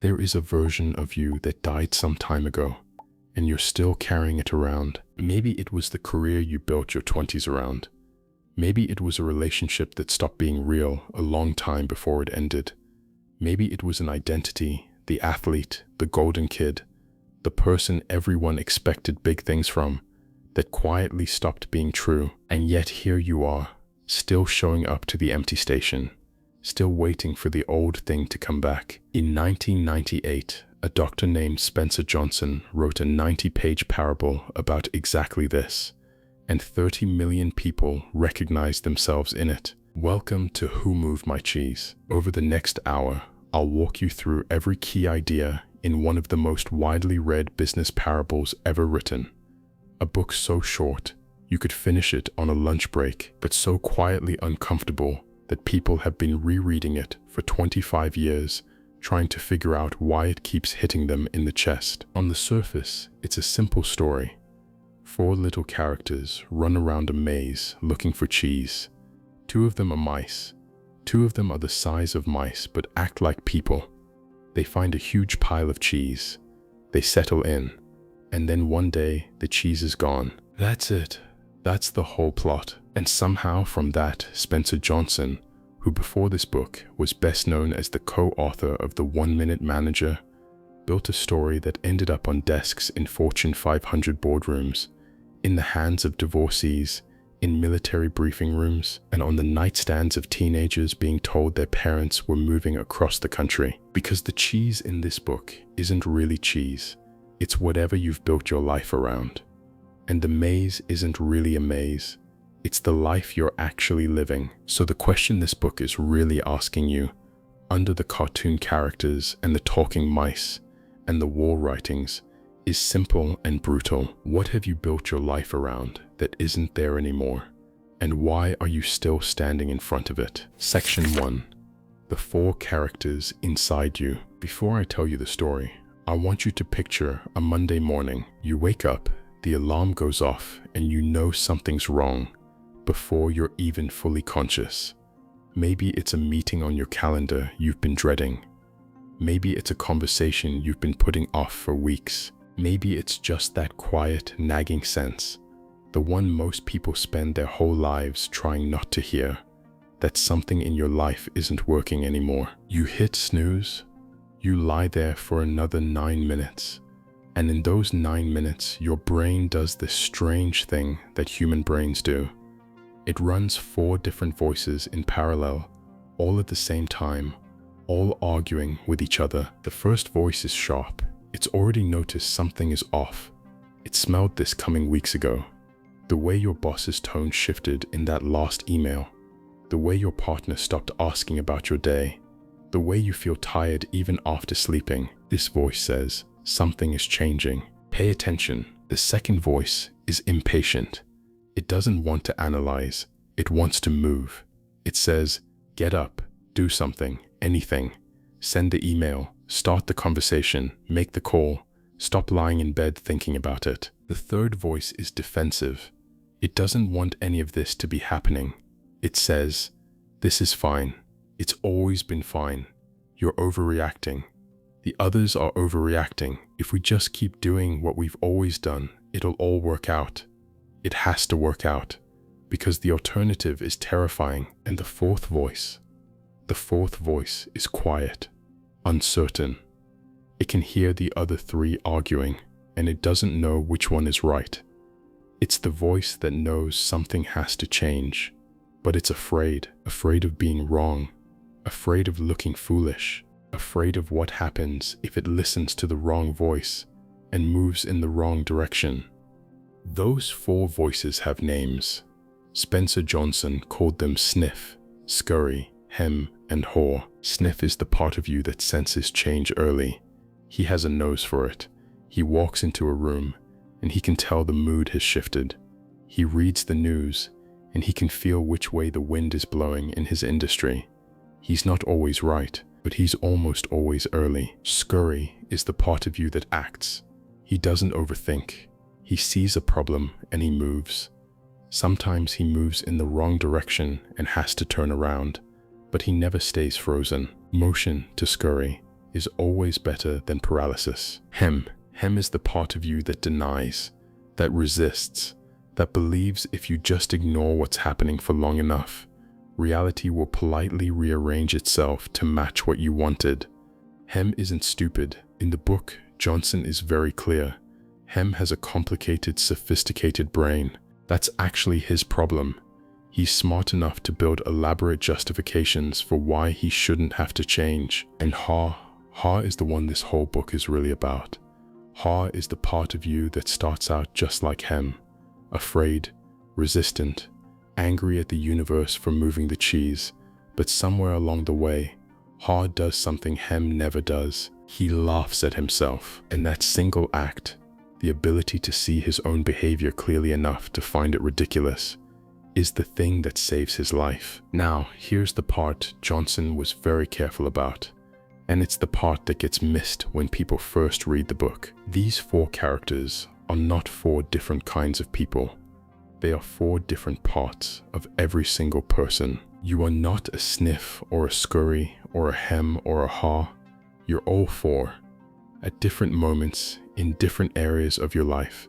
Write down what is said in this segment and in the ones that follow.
There is a version of you that died some time ago, and you're still carrying it around. Maybe it was the career you built your 20s around. Maybe it was a relationship that stopped being real a long time before it ended. Maybe it was an identity, the athlete, the golden kid, the person everyone expected big things from, that quietly stopped being true. And yet here you are, still showing up to the empty station, still waiting for the old thing to come back. In 1998, a doctor named Spencer Johnson wrote a 90-page parable about exactly this, and 30 million people recognized themselves in it. Welcome to Who Moved My Cheese. Over the next hour, I'll walk you through every key idea in one of the most widely read business parables ever written. A book so short, you could finish it on a lunch break, but so quietly uncomfortable that people have been rereading it for 25 years, trying to figure out why it keeps hitting them in the chest. On the surface, it's a simple story. 4 little characters run around a maze looking for cheese. 2 of them are mice. 2 of them are the size of mice but act like people. They find a huge pile of cheese. They settle in, and then one day the cheese is gone. That's it. That's the whole plot. And somehow from that, Spencer Johnson, who before this book was best known as the co-author of The 1 Minute Manager, built a story that ended up on desks in Fortune 500 boardrooms, in the hands of divorcees, in military briefing rooms, and on the nightstands of teenagers being told their parents were moving across the country. Because the cheese in this book isn't really cheese. It's whatever you've built your life around. And the maze isn't really a maze. It's the life you're actually living. So the question this book is really asking you, under the cartoon characters and the talking mice and the war writings, is simple and brutal. What have you built your life around that isn't there anymore? And why are you still standing in front of it? Section 1. The 4 characters inside you. Before I tell you the story, I want you to picture a Monday morning. You wake up, the alarm goes off, and you know something's wrong before you're even fully conscious. Maybe it's a meeting on your calendar you've been dreading. Maybe it's a conversation you've been putting off for weeks. Maybe it's just that quiet, nagging sense, the one most people spend their whole lives trying not to hear, that something in your life isn't working anymore. You hit snooze. You lie there for another 9 minutes, and in those 9 minutes, your brain does this strange thing that human brains do. It runs 4 different voices in parallel, all at the same time, all arguing with each other. The first voice is sharp. It's already noticed something is off. It smelled this coming weeks ago. The way your boss's tone shifted in that last email, the way your partner stopped asking about your day, the way you feel tired even after sleeping. This voice says, something is changing. Pay attention. The second voice is impatient. It doesn't want to analyze. It wants to move. It says, get up, do something, anything. Send the email, start the conversation, make the call. Stop lying in bed thinking about it. The third voice is defensive. It doesn't want any of this to be happening. It says, this is fine. It's always been fine. You're overreacting. The others are overreacting. If we just keep doing what we've always done, it'll all work out. It has to work out, because the alternative is terrifying. And the fourth voice is quiet, uncertain. It can hear the other 3 arguing, and it doesn't know which one is right. It's the voice that knows something has to change, but it's afraid of being wrong, afraid of looking foolish, afraid of what happens if it listens to the wrong voice and moves in the wrong direction. Those 4 voices have names. Spencer Johnson called them Sniff, Scurry, Hem, and Haw. Sniff is the part of you that senses change early. He has a nose for it. He walks into a room, and he can tell the mood has shifted. He reads the news, and he can feel which way the wind is blowing in his industry. He's not always right, but he's almost always early. Scurry is the part of you that acts. He doesn't overthink. He sees a problem and he moves. Sometimes he moves in the wrong direction and has to turn around, but he never stays frozen. Motion to Scurry is always better than paralysis. Hem is the part of you that denies, that resists, that believes if you just ignore what's happening for long enough, reality will politely rearrange itself to match what you wanted. Hem isn't stupid. In the book, Johnson is very clear. Hem has a complicated, sophisticated brain. That's actually his problem. He's smart enough to build elaborate justifications for why he shouldn't have to change. And Ha is the one this whole book is really about. Ha is the part of you that starts out just like Hem, afraid, resistant, angry at the universe for moving the cheese, but somewhere along the way, Ha does something Hem never does. He laughs at himself, and that single act, the ability to see his own behavior clearly enough to find it ridiculous, is the thing that saves his life. Now, here's the part Johnson was very careful about, and it's the part that gets missed when people first read the book. These 4 characters are not 4 different kinds of people. They are 4 different parts of every single person. You are not a Sniff or a Scurry or a Hem or a Ha. You're all 4. At different moments, in different areas of your life,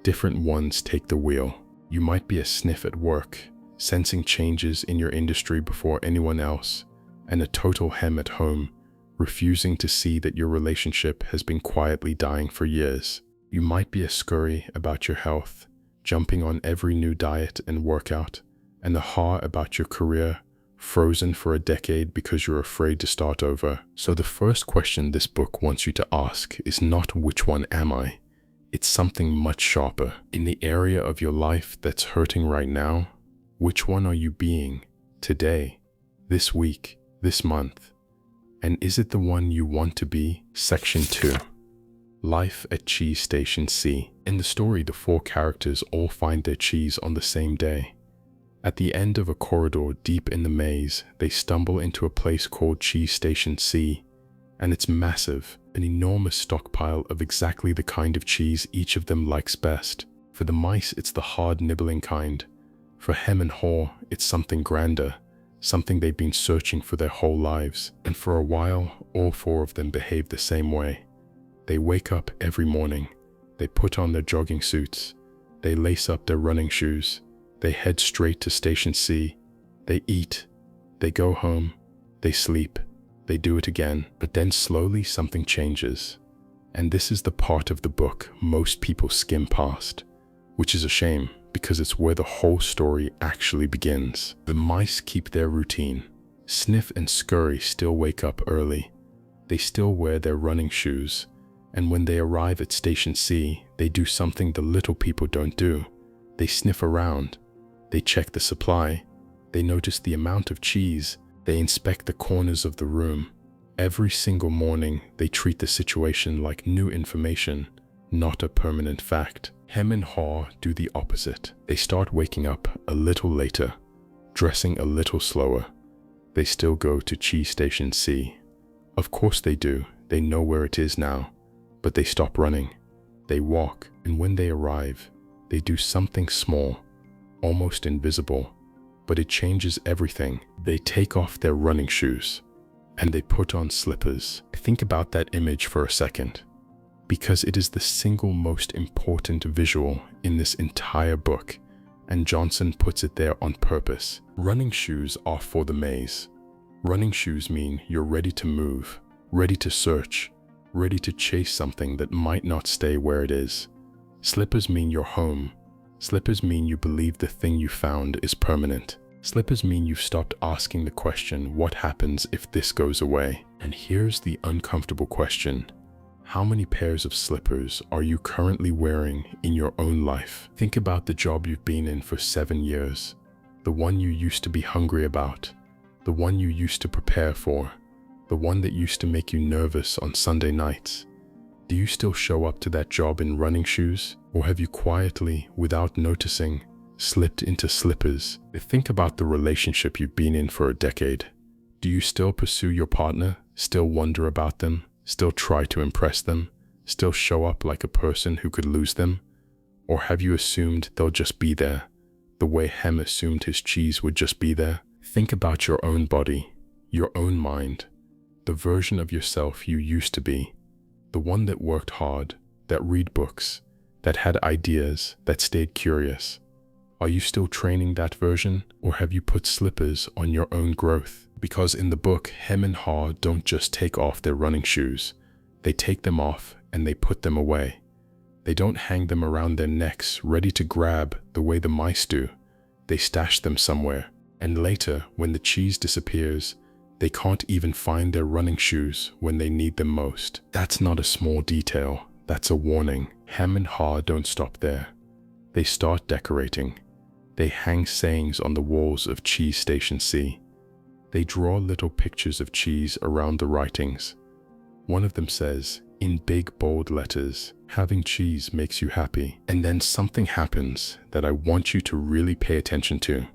different ones take the wheel. You might be a Sniff at work, sensing changes in your industry before anyone else, and a total Hem at home, refusing to see that your relationship has been quietly dying for years. You might be a Scurry about your health, jumping on every new diet and workout, and a Ha about your career, frozen for a decade because you're afraid to start over. So the first question this book wants you to ask is not which one am I? It's something much sharper. In the area of your life that's hurting right now, which one are you being today, this week, this month? And is it the one you want to be? Section 2. Life at Cheese Station C. In the story, the 4 characters all find their cheese on the same day. At the end of a corridor deep in the maze, they stumble into a place called Cheese Station C, and it's massive, an enormous stockpile of exactly the kind of cheese each of them likes best. For the mice, it's the hard nibbling kind. For Hem and Haw, it's something grander, something they've been searching for their whole lives. And for a while, all 4 of them behave the same way. They wake up every morning, they put on their jogging suits, they lace up their running shoes, they head straight to Station C, they eat, they go home, they sleep, they do it again. But then slowly something changes. And this is the part of the book most people skim past, which is a shame because it's where the whole story actually begins. The mice keep their routine. Sniff and Scurry still wake up early. They still wear their running shoes. And when they arrive at Station C, they do something the little people don't do. They sniff around. They check the supply. They notice the amount of cheese. They inspect the corners of the room. Every single morning, they treat the situation like new information, not a permanent fact. Hem and Haw do the opposite. They start waking up a little later, dressing a little slower. They still go to Cheese Station C. Of course they do. They know where it is now. But they stop running. They walk, and when they arrive, they do something small, almost invisible, but it changes everything. They take off their running shoes, and they put on slippers. Think about that image for a second, because it is the single most important visual in this entire book, and Johnson puts it there on purpose. Running shoes are for the maze. Running shoes mean you're ready to move, ready to search, ready to chase something that might not stay where it is. Slippers mean you're home. Slippers mean you believe the thing you found is permanent. Slippers mean you've stopped asking the question, what happens if this goes away? And here's the uncomfortable question. How many pairs of slippers are you currently wearing in your own life? Think about the job you've been in for 7 years, the one you used to be hungry about, the one you used to prepare for, the one that used to make you nervous on Sunday nights. Do you still show up to that job in running shoes? Or have you quietly, without noticing, slipped into slippers? Think about the relationship you've been in for a decade. Do you still pursue your partner? Still wonder about them? Still try to impress them? Still show up like a person who could lose them? Or have you assumed they'll just be there, the way Hem assumed his cheese would just be there? Think about your own body, your own mind. The version of yourself you used to be. The one that worked hard, that read books, that had ideas, that stayed curious. Are you still training that version, or have you put slippers on your own growth? Because in the book, Hem and Haw don't just take off their running shoes. They take them off and they put them away. They don't hang them around their necks, ready to grab the way the mice do. They stash them somewhere. And later, when the cheese disappears, they can't even find their running shoes when they need them most. That's not a small detail. That's a warning. Hem and Haw don't stop there. They start decorating. They hang sayings on the walls of Cheese Station C. They draw little pictures of cheese around the writings. One of them says, in big bold letters, "Having cheese makes you happy." And then something happens that I want you to really pay attention to,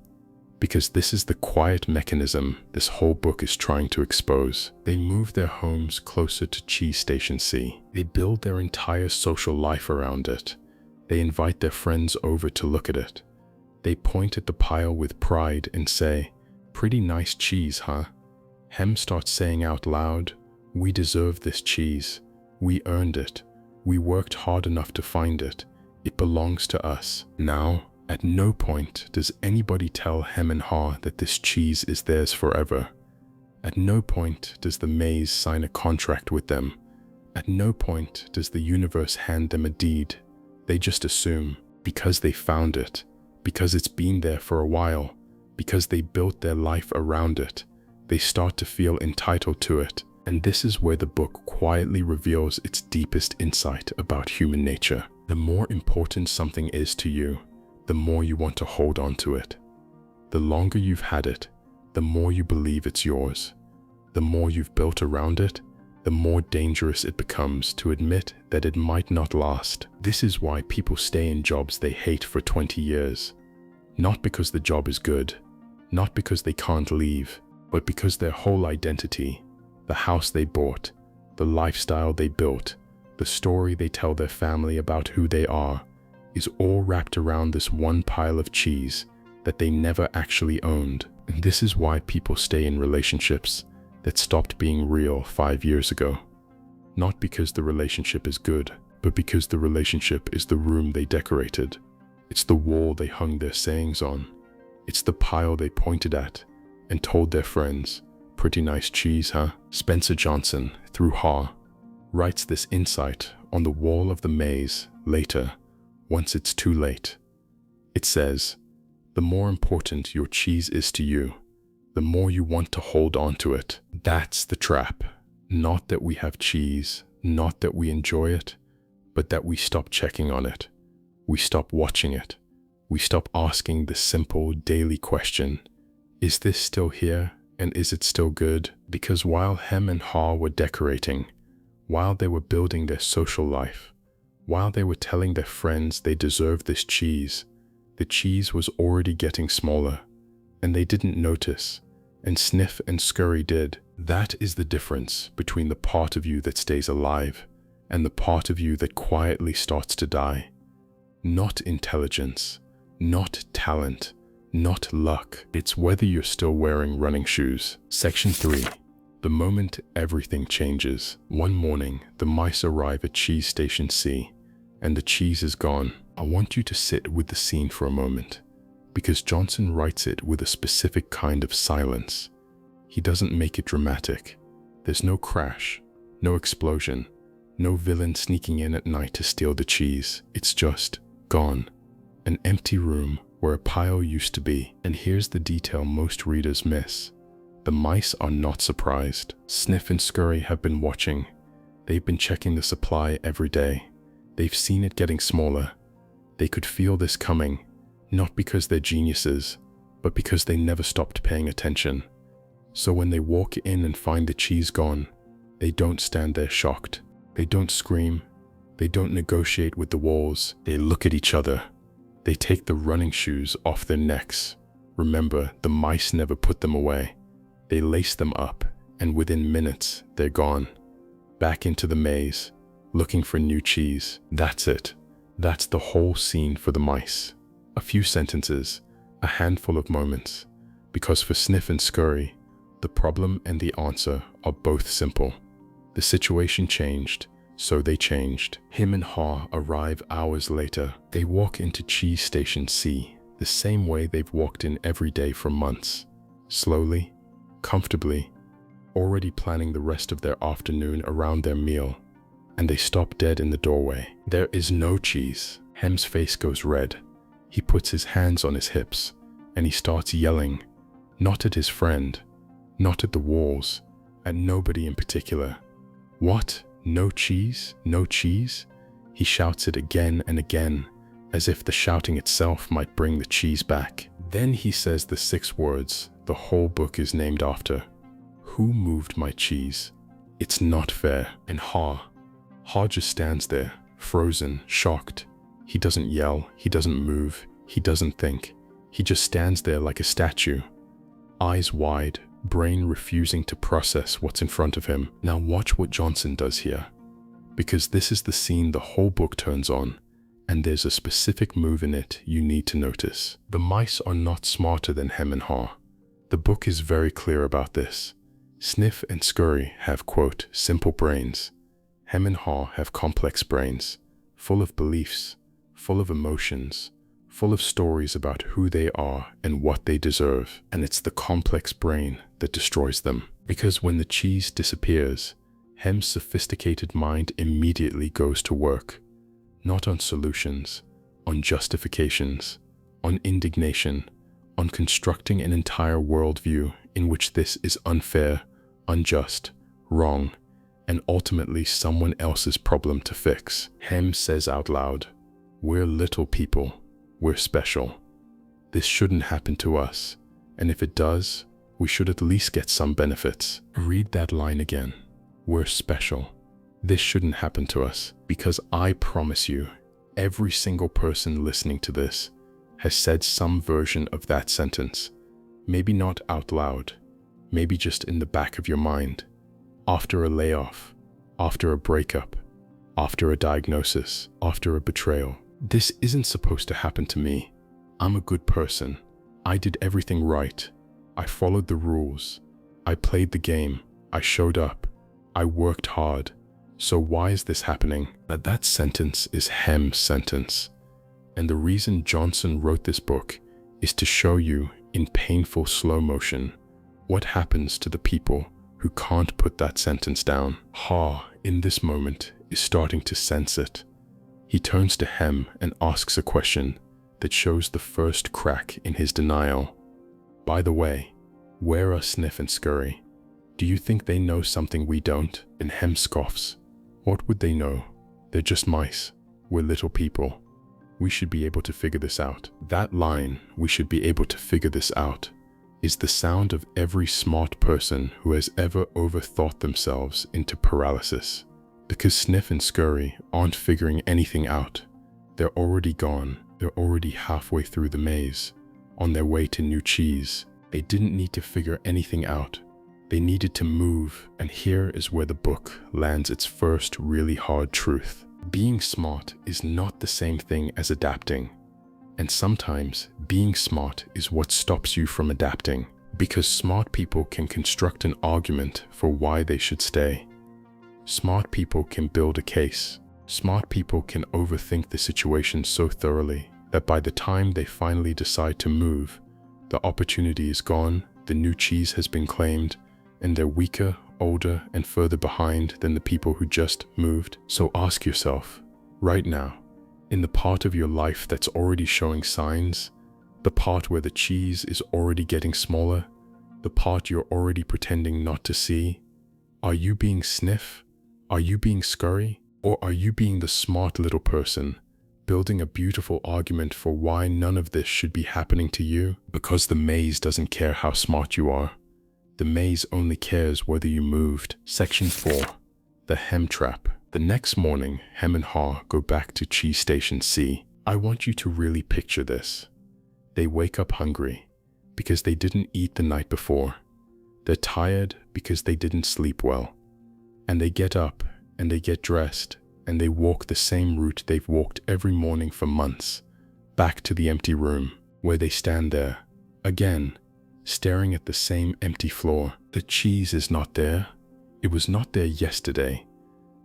because this is the quiet mechanism this whole book is trying to expose. They move their homes closer to Cheese Station C. They build their entire social life around it. They invite their friends over to look at it. They point at the pile with pride and say, "Pretty nice cheese, huh?" Hem starts saying out loud, "We deserve this cheese. We earned it. We worked hard enough to find it. It belongs to us." Now, at no point does anybody tell Hem and Haw that this cheese is theirs forever. At no point does the maze sign a contract with them. At no point does the universe hand them a deed. They just assume, because they found it, because it's been there for a while, because they built their life around it, they start to feel entitled to it. And this is where the book quietly reveals its deepest insight about human nature. The more important something is to you, the more you want to hold on to it. The longer you've had it, the more you believe it's yours. The more you've built around it, the more dangerous it becomes to admit that it might not last. This is why people stay in jobs they hate for 20 years. Not because the job is good, not because they can't leave, but because their whole identity, the house they bought, the lifestyle they built, the story they tell their family about who they are, is all wrapped around this one pile of cheese that they never actually owned. And this is why people stay in relationships that stopped being real 5 years ago. Not because the relationship is good, but because the relationship is the room they decorated. It's the wall they hung their sayings on. It's the pile they pointed at and told their friends, "Pretty nice cheese, huh?" Spencer Johnson, through Haw, writes this insight on the wall of the maze later, once it's too late. It says, "The more important your cheese is to you, the more you want to hold on to it." That's the trap. Not that we have cheese, not that we enjoy it, but that we stop checking on it. We stop watching it. We stop asking the simple daily question, is this still here? And is it still good? Because while Hem and Haw were decorating, while they were building their social life, while they were telling their friends they deserved this cheese, the cheese was already getting smaller, and they didn't notice, and Sniff and Scurry did. That is the difference between the part of you that stays alive and the part of you that quietly starts to die. Not intelligence, not talent, not luck. It's whether you're still wearing running shoes. Section 3. The moment everything changes. One morning, the mice arrive at Cheese Station C, and the cheese is gone. I want you to sit with the scene for a moment, because Johnson writes it with a specific kind of silence. He doesn't make it dramatic. There's no crash, no explosion, no villain sneaking in at night to steal the cheese. It's just gone. An empty room where a pile used to be. And here's the detail most readers miss. The mice are not surprised. Sniff and Scurry have been watching. They've been checking the supply every day. They've seen it getting smaller. They could feel this coming, not because they're geniuses, but because they never stopped paying attention. So when they walk in and find the cheese gone, they don't stand there shocked. They don't scream. They don't negotiate with the walls. They look at each other. They take the running shoes off their necks. Remember, the mice never put them away. They lace them up, and within minutes, they're gone. Back into the maze, looking for new cheese. That's it. That's the whole scene for the mice. A few sentences, a handful of moments. Because for Sniff and Scurry, The problem and the answer are both simple. The situation changed, so they changed. Him and Ha arrive hours later. They walk into Cheese Station C, the same way they've walked in every day for months. Slowly, comfortably, already planning the rest of their afternoon around their meal. And they stop dead in the doorway. There is no cheese. Hem's face goes red. He puts his hands on his hips, and he starts yelling, not at his friend, not at the walls, at nobody in particular. What? No cheese? No cheese? He shouts it again and again, as if the shouting itself might bring the cheese back. Then he says the 6 words the whole book is named after. Who moved my cheese? It's not fair. And Ha just stands there, frozen, shocked. He doesn't yell, he doesn't move, he doesn't think. He just stands there like a statue, eyes wide, brain refusing to process what's in front of him. Now watch what Johnson does here, because this is the scene the whole book turns on, and there's a specific move in it you need to notice. The mice are not smarter than Hem and Ha. The book is very clear about this. Sniff and Scurry have, quote, simple brains. Hem and Ha have complex brains, full of beliefs, full of emotions, full of stories about who they are and what they deserve. And it's the complex brain that destroys them. Because when the cheese disappears, Hem's sophisticated mind immediately goes to work. Not on solutions, on justifications, on indignation, on constructing an entire worldview in which this is unfair, unjust, wrong, and ultimately someone else's problem to fix. Hem says out loud, we're little people. We're special. This shouldn't happen to us, and if it does, we should at least get some benefits. Read that line again. We're special. This shouldn't happen to us, because I promise you, every single person listening to this has said some version of that sentence. Maybe not out loud, maybe just in the back of your mind. After a layoff, after a breakup, after a diagnosis, after a betrayal. This isn't supposed to happen to me. I'm a good person. I did everything right. I followed the rules. I played the game. I showed up. I worked hard. So why is this happening? That sentence is Hem's sentence. And the reason Johnson wrote this book is to show you in painful slow motion what happens to the people who can't put that sentence down. Ha, in this moment, is starting to sense it. He turns to Hem and asks a question that shows the first crack in his denial. By the way, where are Sniff and Scurry? Do you think they know something we don't? And Hem scoffs. What would they know? They're just mice. We're little people. We should be able to figure this out. That line, we should be able to figure this out, is the sound of every smart person who has ever overthought themselves into paralysis. Because Sniff and Scurry aren't figuring anything out. They're already gone. They're already halfway through the maze, on their way to new cheese. They didn't need to figure anything out. They needed to move, and here is where the book lands its first really hard truth. Being smart is not the same thing as adapting. And sometimes being smart is what stops you from adapting, because smart people can construct an argument for why they should stay. Smart people can build a case. Smart people can overthink the situation so thoroughly that by the time they finally decide to move, the opportunity is gone, the new cheese has been claimed, and they're weaker, older, and further behind than the people who just moved. So ask yourself, right now, in the part of your life that's already showing signs, the part where the cheese is already getting smaller, the part you're already pretending not to see, are you being Sniff? Are you being Scurry? Or are you being the smart little person, building a beautiful argument for why none of this should be happening to you? Because the maze doesn't care how smart you are. The maze only cares whether you moved. Section 4. The Hem Trap. The next morning, Hem and Ha go back to Cheese Station C. I want you to really picture this. They wake up hungry because they didn't eat the night before. They're tired because they didn't sleep well. And they get up and they get dressed and they walk the same route they've walked every morning for months, back to the empty room, where they stand there, again, staring at the same empty floor, The cheese is not there. It was not there yesterday.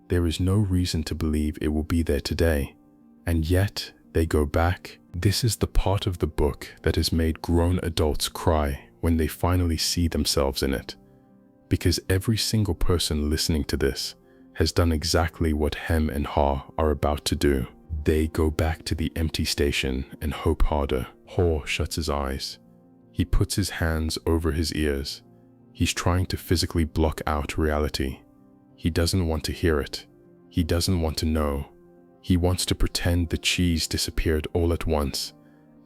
There is no reason to believe it will be there today. And yet, they go back. This is the part of the book that has made grown adults cry when they finally see themselves in it. Because every single person listening to this has done exactly what Hem and Ha are about to do. They go back to the empty station and hope harder. Ha shuts his eyes. He puts his hands over his ears. He's trying to physically block out reality. He doesn't want to hear it. He doesn't want to know. He wants to pretend the cheese disappeared all at once,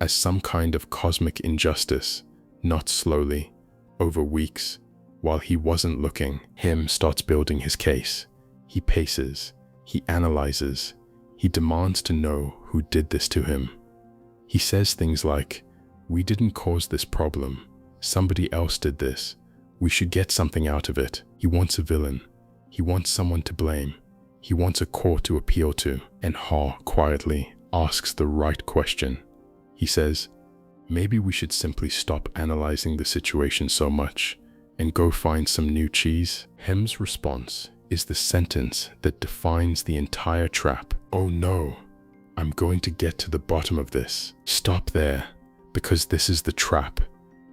as some kind of cosmic injustice, not slowly, over weeks, while he wasn't looking. Hem starts building his case. He paces. He analyzes. He demands to know who did this to him. He says things like, "We didn't cause this problem. Somebody else did this. We should get something out of it." He wants a villain. He wants someone to blame. He wants a court to appeal to. And Ha quietly asks the right question. He says, "Maybe we should simply stop analyzing the situation so much and go find some new cheese." Hem's response is the sentence that defines the entire trap. "Oh no, I'm going to get to the bottom of this." Stop there, because this is the trap.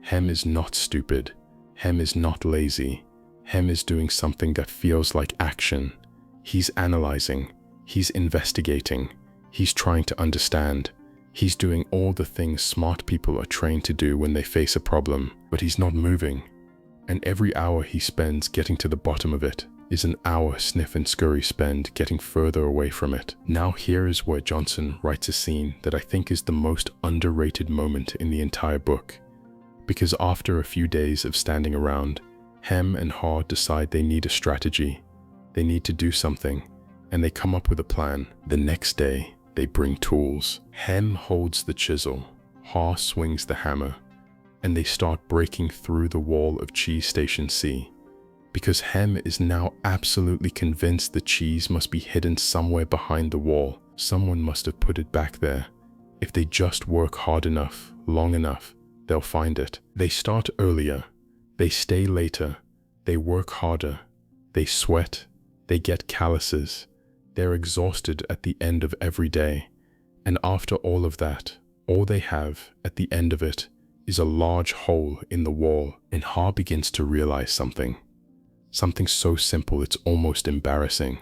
Hem is not stupid. Hem is not lazy. Hem is doing something that feels like action. He's analyzing. He's investigating. He's trying to understand. He's doing all the things smart people are trained to do when they face a problem, but he's not moving. And every hour he spends getting to the bottom of it is an hour Sniff and Scurry spend getting further away from it. Now here is where Johnson writes a scene that I think is the most underrated moment in the entire book. Because after a few days of standing around, Hem and Ha decide they need a strategy. They need to do something, and they come up with a plan. The next day, they bring tools. Hem holds the chisel, Ha swings the hammer, and they start breaking through the wall of Cheese Station C. Because Hem is now absolutely convinced the cheese must be hidden somewhere behind the wall. Someone must have put it back there. If they just work hard enough, long enough, they'll find it. They start earlier. They stay later. They work harder. They sweat. They get calluses. They're exhausted at the end of every day. And after all of that, all they have at the end of it is a large hole in the wall. And Ha begins to realize something. Something so simple it's almost embarrassing,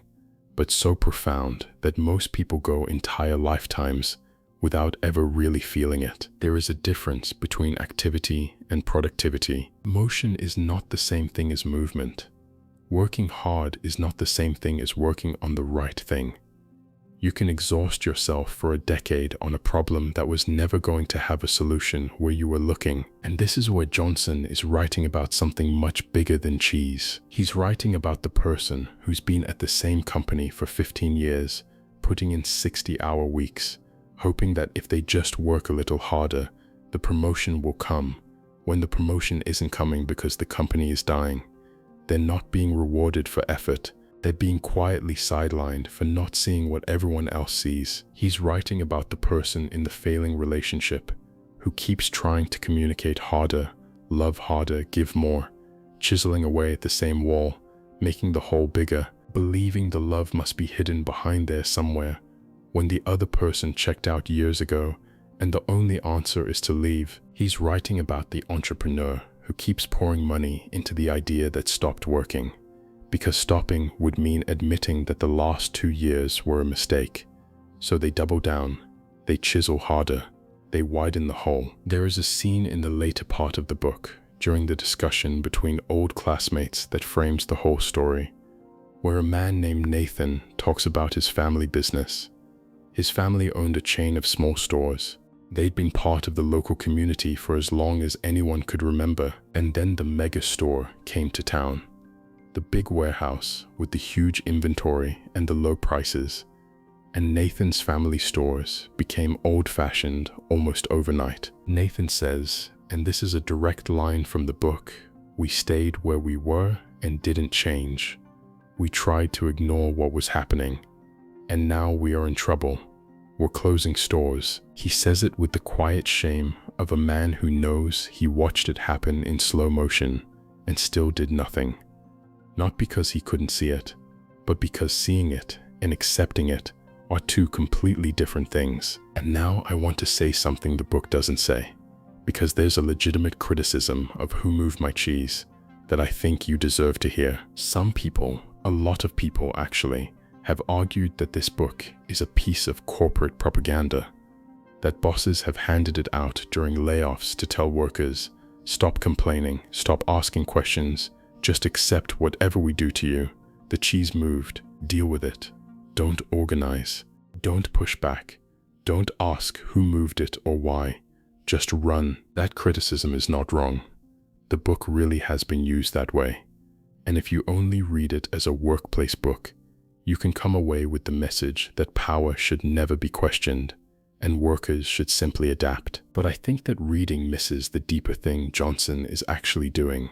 but so profound that most people go entire lifetimes without ever really feeling it. There is a difference between activity and productivity. Motion is not the same thing as movement. Working hard is not the same thing as working on the right thing. You can exhaust yourself for a decade on a problem that was never going to have a solution where you were looking. And this is where Johnson is writing about something much bigger than cheese. He's writing about the person who's been at the same company for 15 years, putting in 60-hour weeks, hoping that if they just work a little harder, the promotion will come, when the promotion isn't coming because the company is dying. They're not being rewarded for effort. They're being quietly sidelined for not seeing what everyone else sees. He's writing about the person in the failing relationship who keeps trying to communicate harder, love harder, give more, chiseling away at the same wall, making the hole bigger, believing the love must be hidden behind there somewhere, when the other person checked out years ago and the only answer is to leave. He's writing about the entrepreneur who keeps pouring money into the idea that stopped working, because stopping would mean admitting that the last 2 years were a mistake. So they double down, they chisel harder, they widen the hole. There is a scene in the later part of the book, during the discussion between old classmates, that frames the whole story, where a man named Nathan talks about his family business. His family owned a chain of small stores. They'd been part of the local community for as long as anyone could remember, and then the mega store came to town. The big warehouse with the huge inventory and the low prices, and Nathan's family stores became old-fashioned almost overnight. Nathan says, and this is a direct line from the book, "We stayed where we were and didn't change. We tried to ignore what was happening, and now we are in trouble. We're closing stores." He says it with the quiet shame of a man who knows he watched it happen in slow motion, and still did nothing. Not because he couldn't see it, but because seeing it and accepting it are two completely different things. And now I want to say something the book doesn't say, because there's a legitimate criticism of Who Moved My Cheese that I think you deserve to hear. Some people, a lot of people actually, have argued that this book is a piece of corporate propaganda, that bosses have handed it out during layoffs to tell workers, stop complaining, stop asking questions, just accept whatever we do to you. The cheese moved, deal with it. Don't organize, don't push back, don't ask who moved it or why, just run. That criticism is not wrong. The book really has been used that way. And if you only read it as a workplace book, you can come away with the message that power should never be questioned and workers should simply adapt. But I think that reading misses the deeper thing Johnson is actually doing.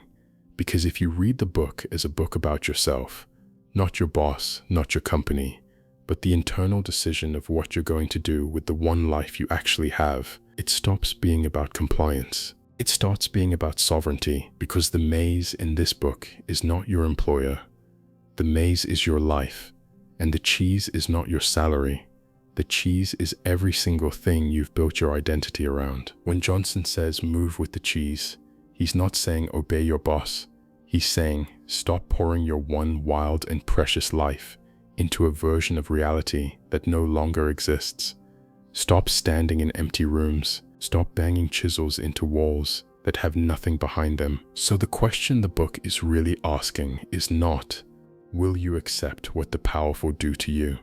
Because if you read the book as a book about yourself, not your boss, not your company, but the internal decision of what you're going to do with the one life you actually have, it stops being about compliance. It starts being about sovereignty, because the maze in this book is not your employer. The maze is your life, and the cheese is not your salary. The cheese is every single thing you've built your identity around. When Johnson says move with the cheese, he's not saying obey your boss. He's saying stop pouring your one wild and precious life into a version of reality that no longer exists. Stop standing in empty rooms. Stop banging chisels into walls that have nothing behind them. So the question the book is really asking is not, will you accept what the powerful do to you?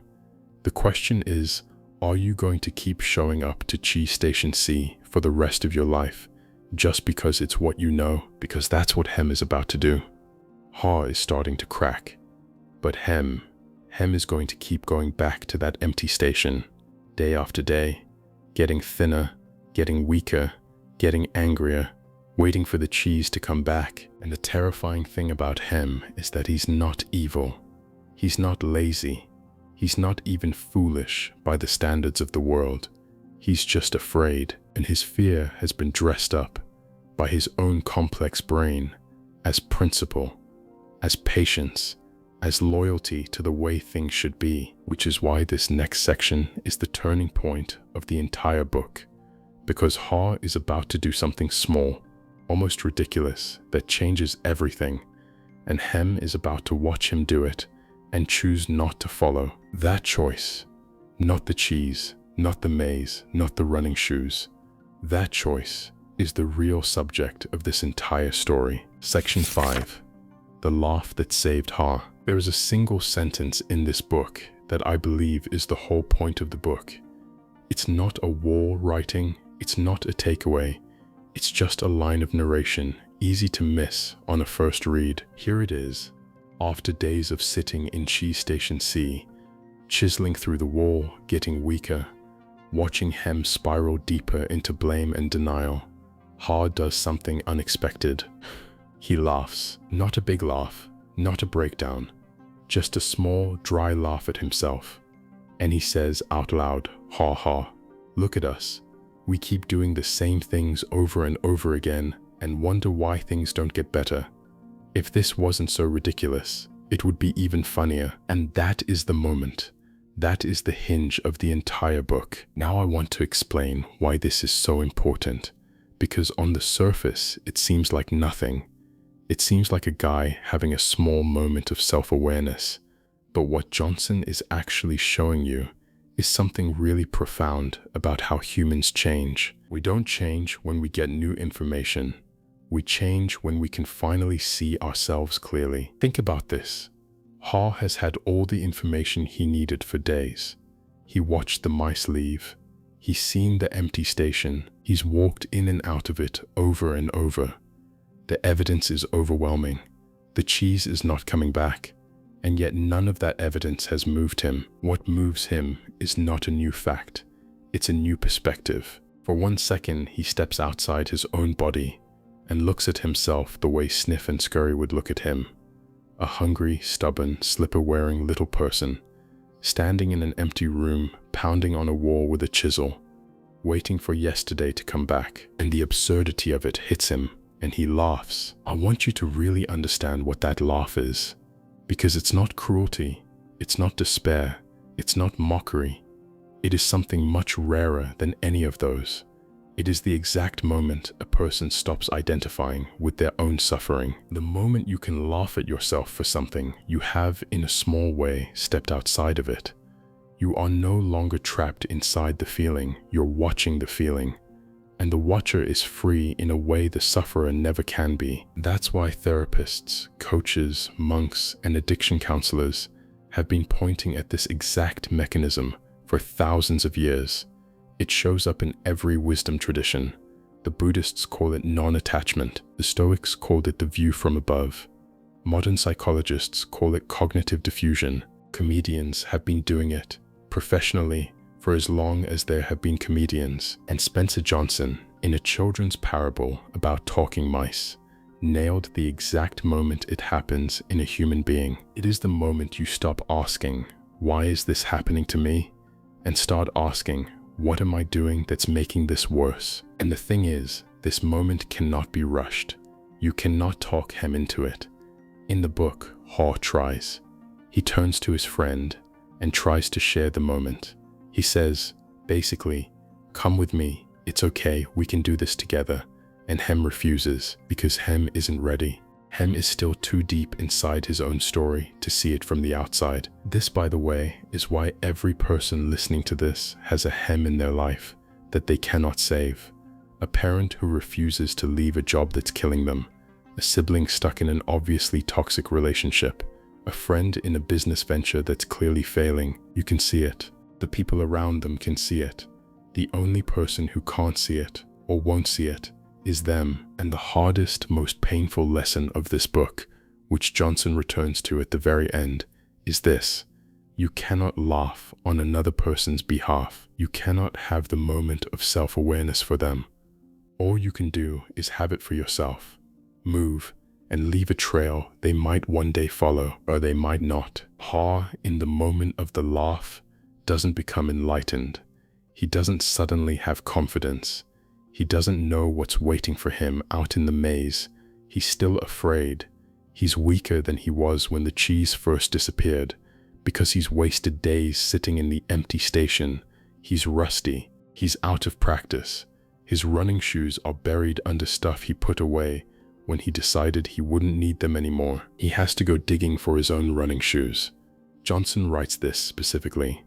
The question is, are you going to keep showing up to Cheese Station C for the rest of your life just because it's what you know? Because that's what Hem is about to do. Ha is starting to crack, but Hem is going to keep going back to that empty station, day after day, getting thinner, getting weaker, getting angrier, waiting for the cheese to come back. And the terrifying thing about Hem is that he's not evil. He's not lazy. He's not even foolish by the standards of the world. He's just afraid, and his fear has been dressed up by his own complex brain as principle, as patience, as loyalty to the way things should be, which is why this next section is the turning point of the entire book. Because Ha is about to do something small, almost ridiculous, that changes everything, and Hem is about to watch him do it and choose not to follow. That choice, not the cheese, not the maze, not the running shoes, that choice is the real subject of this entire story. Section 5. The Laugh That Saved Ha. There is a single sentence in this book that I believe is the whole point of the book. It's not a wall writing, it's not a takeaway, it's just a line of narration, easy to miss on a first read. Here it is. After days of sitting in Cheese Station C, chiseling through the wall, getting weaker, watching Hem spiral deeper into blame and denial, Ha does something unexpected. He laughs. Not a big laugh, not a breakdown, just a small, dry laugh at himself. And he says out loud, ha ha, look at us. We keep doing the same things over and over again and wonder why things don't get better. If this wasn't so ridiculous, it would be even funnier. And that is the moment. That is the hinge of the entire book. Now I want to explain why this is so important. Because on the surface, it seems like nothing. It seems like a guy having a small moment of self-awareness. But what Johnson is actually showing you is something really profound about how humans change. We don't change when we get new information. We change when we can finally see ourselves clearly. Think about this. Ha has had all the information he needed for days. He watched the mice leave. He's seen the empty station. He's walked in and out of it over and over. The evidence is overwhelming. The cheese is not coming back. And yet none of that evidence has moved him. What moves him is not a new fact. It's a new perspective. For 1 second, he steps outside his own body and looks at himself the way Sniff and Scurry would look at him. A hungry, stubborn, slipper-wearing little person, standing in an empty room, pounding on a wall with a chisel, waiting for yesterday to come back. And the absurdity of it hits him. and he laughs. I want you to really understand what that laugh is, because it's not cruelty, it's not despair, it's not mockery. It is something much rarer than any of those. It is the exact moment a person stops identifying with their own suffering. The moment you can laugh at yourself for something you have, in a small way, stepped outside of it. You are no longer trapped inside the feeling, you're watching the feeling. And the watcher is free in a way the sufferer never can be. That's why therapists, coaches, monks, and addiction counselors have been pointing at this exact mechanism for thousands of years. It shows up in every wisdom tradition. The Buddhists call it non-attachment. The Stoics called it the view from above. Modern psychologists call it cognitive diffusion. Comedians have been doing it professionally for as long as there have been comedians. And Spencer Johnson, in a children's parable about talking mice, nailed the exact moment it happens in a human being. It is the moment you stop asking, "Why is this happening to me?" and start asking, "What am I doing that's making this worse?" And the thing is, this moment cannot be rushed. You cannot talk him into it. In the book, Haw tries. He turns to his friend and tries to share the moment. He says, basically, "Come with me, it's okay, we can do this together." And Hem refuses because Hem isn't ready. Hem is still too deep inside his own story to see it from the outside. This, by the way, is why every person listening to this has a Hem in their life that they cannot save. A parent who refuses to leave a job that's killing them, a sibling stuck in an obviously toxic relationship, a friend in a business venture that's clearly failing. You can see it. The people around them can see it. The only person who can't see it or won't see it is them. And the hardest, most painful lesson of this book, which Johnson returns to at the very end, is this: you cannot laugh on another person's behalf. You cannot have the moment of self-awareness for them. All you can do is have it for yourself. Move and leave a trail they might one day follow, or they might not. Haw, in the moment of the laugh, doesn't become enlightened. He doesn't suddenly have confidence. He doesn't know what's waiting for him out in the maze. He's still afraid. He's weaker than he was when the cheese first disappeared, because he's wasted days sitting in the empty station. He's rusty. He's out of practice. His running shoes are buried under stuff he put away when he decided he wouldn't need them anymore. He has to go digging for his own running shoes. Johnson writes this specifically.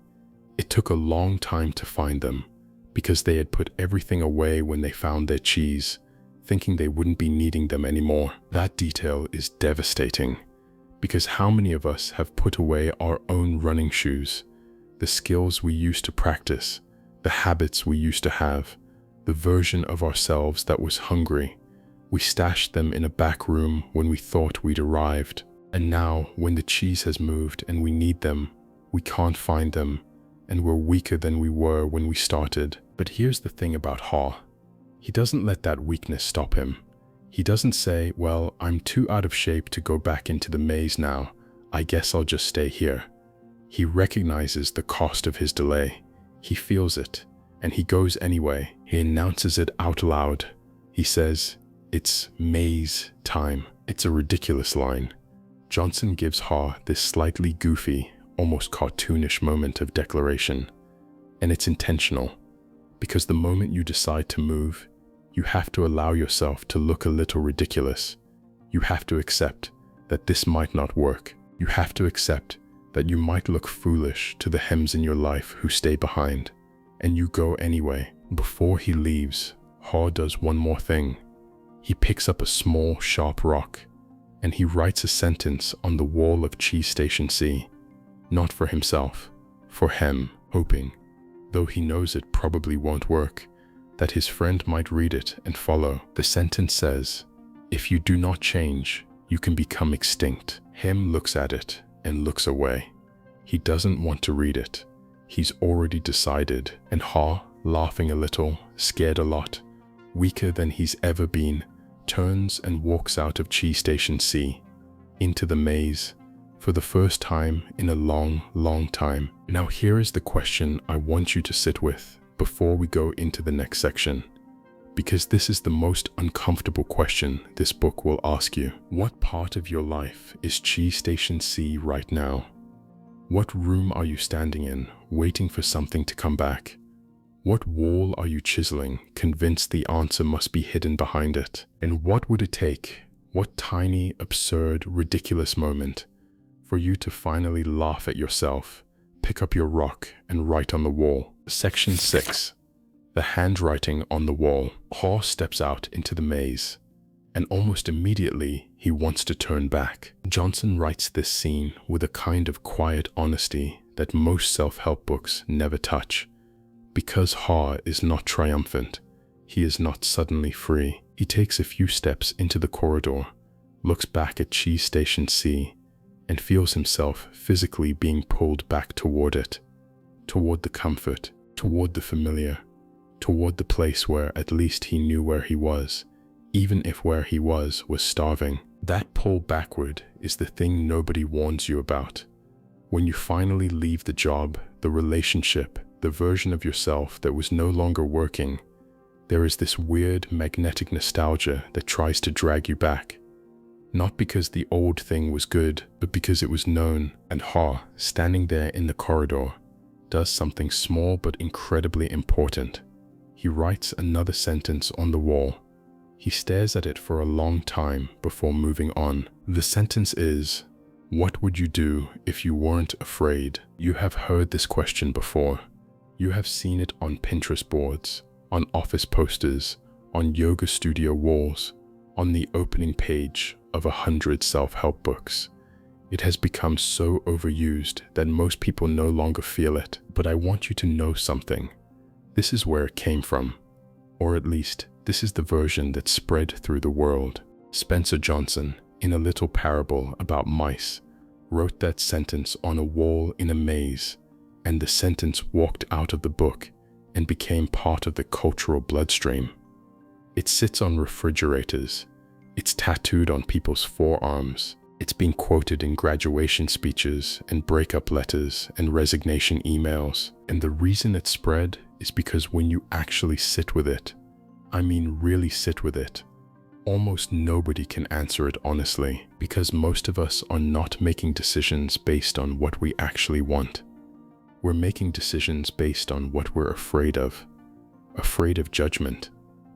It took a long time to find them, because they had put everything away when they found their cheese, thinking they wouldn't be needing them anymore. That detail is devastating, because how many of us have put away our own running shoes, the skills we used to practice, the habits we used to have, the version of ourselves that was hungry. We stashed them in a back room when we thought we'd arrived, and now when the cheese has moved and we need them, we can't find them, and we're weaker than we were when we started. But here's the thing about Haw. He doesn't let that weakness stop him. He doesn't say, "Well, I'm too out of shape to go back into the maze now. I guess I'll just stay here." He recognizes the cost of his delay. He feels it, and he goes anyway. He announces it out loud. He says, "It's maze time." It's a ridiculous line. Johnson gives Haw this slightly goofy, almost cartoonish moment of declaration. And it's intentional, because the moment you decide to move, you have to allow yourself to look a little ridiculous. You have to accept that this might not work. You have to accept that you might look foolish to the Hems in your life who stay behind, and you go anyway. Before he leaves, Haw does one more thing. He picks up a small, sharp rock, and he writes a sentence on the wall of Cheese Station C. Not for himself, for Hem, hoping, though he knows it probably won't work, that his friend might read it and follow. The sentence says, "If you do not change, you can become extinct." Hem looks at it and looks away. He doesn't want to read it. He's already decided, and Haw, laughing a little, scared a lot, weaker than he's ever been, turns and walks out of Cheese Station C, into the maze, for the first time in a long, long time. Now here is the question I want you to sit with before we go into the next section. because this is the most uncomfortable question this book will ask you. What part of your life is Cheese Station C right now? What room are you standing in, waiting for something to come back? What wall are you chiseling, convinced the answer must be hidden behind it? And what would it take, what tiny, absurd, ridiculous moment, for you to finally laugh at yourself, pick up your rock, and write on the wall? Section 6. The handwriting on the wall. Haw steps out into the maze, and almost immediately he wants to turn back. Johnson writes this scene with a kind of quiet honesty that most self-help books never touch. Because Haw is not triumphant, he is not suddenly free. He takes a few steps into the corridor, looks back at Cheese Station C, and feels himself physically being pulled back toward it, toward the comfort, toward the familiar, toward the place where at least he knew where he was, even if where he was starving. That pull backward is the thing nobody warns you about. When you finally leave the job, the relationship, the version of yourself that was no longer working, there is this weird magnetic nostalgia that tries to drag you back. Not because the old thing was good, but because it was known. And Haw, standing there in the corridor, does something small but incredibly important. He writes another sentence on the wall. He stares at it for a long time before moving on. The sentence is, "What would you do if you weren't afraid?" You have heard this question before. You have seen it on Pinterest boards, on office posters, on yoga studio walls, on the opening page of 100 self-help books. It has become so overused that most people no longer feel it. But I want you to know something. This is where it came from. Or at least, this is the version that spread through the world. Spencer Johnson, in a little parable about mice, wrote that sentence on a wall in a maze, and the sentence walked out of the book and became part of the cultural bloodstream. It sits on refrigerators. It's tattooed on people's forearms. It's been quoted in graduation speeches and breakup letters and resignation emails. And the reason it spread is because when you actually sit with it, I mean really sit with it, almost nobody can answer it honestly, because most of us are not making decisions based on what we actually want. We're making decisions based on what we're afraid of judgment,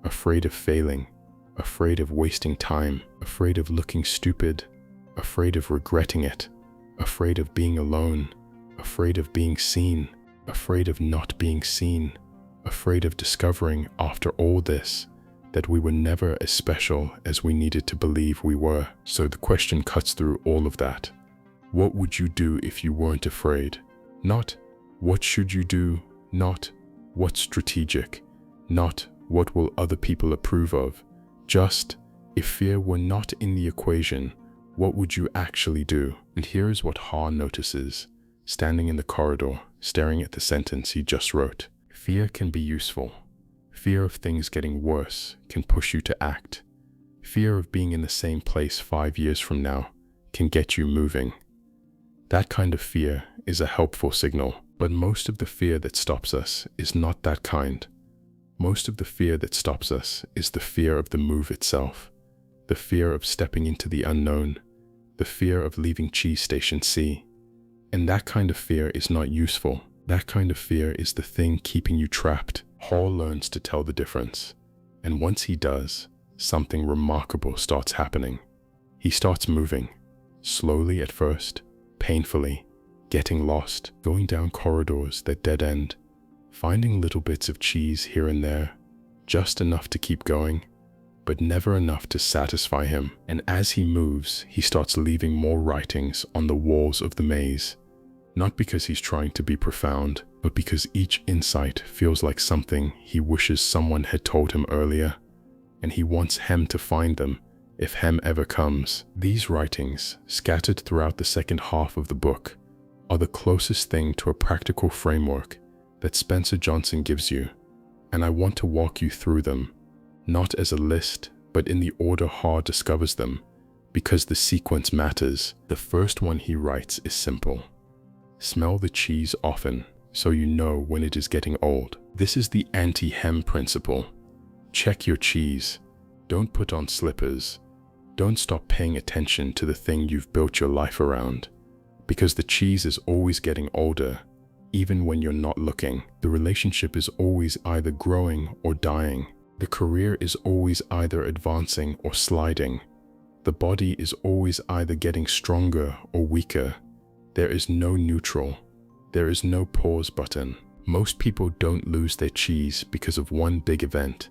afraid of failing, afraid of wasting time, afraid of looking stupid, afraid of regretting it, afraid of being alone, afraid of being seen, afraid of not being seen, afraid of discovering after all this that we were never as special as we needed to believe we were. So the question cuts through all of that. What would you do if you weren't afraid? Not what should you do, not what's strategic, not what will other people approve of. Just, if fear were not in the equation, what would you actually do? And here is what Haw notices, standing in the corridor, staring at the sentence he just wrote. Fear can be useful. Fear of things getting worse can push you to act. Fear of being in the same place 5 years from now can get you moving. That kind of fear is a helpful signal, but most of the fear that stops us is not that kind. Most of the fear that stops us is the fear of the move itself, the fear of stepping into the unknown, the fear of leaving Cheese Station C. And that kind of fear is not useful. That kind of fear is the thing keeping you trapped. Haw learns to tell the difference, and once he does, something remarkable starts happening. He starts moving, slowly at first, painfully, getting lost, going down corridors that dead end, finding little bits of cheese here and there, just enough to keep going, but never enough to satisfy him. And as he moves, he starts leaving more writings on the walls of the maze, not because he's trying to be profound, but because each insight feels like something he wishes someone had told him earlier, and he wants Hem to find them if Hem ever comes. These writings, scattered throughout the second half of the book, are the closest thing to a practical framework that Spencer Johnson gives you, and I want to walk you through them, not as a list, but in the order Haw discovers them, because the sequence matters. The first one he writes is simple. Smell the cheese often, so you know when it is getting old. This is the anti-Hem principle. Check your cheese. Don't put on slippers. Don't stop paying attention to the thing you've built your life around. Because the cheese is always getting older, even when you're not looking. The relationship is always either growing or dying. The career is always either advancing or sliding. The body is always either getting stronger or weaker. There is no neutral. There is no pause button. Most people don't lose their cheese because of one big event.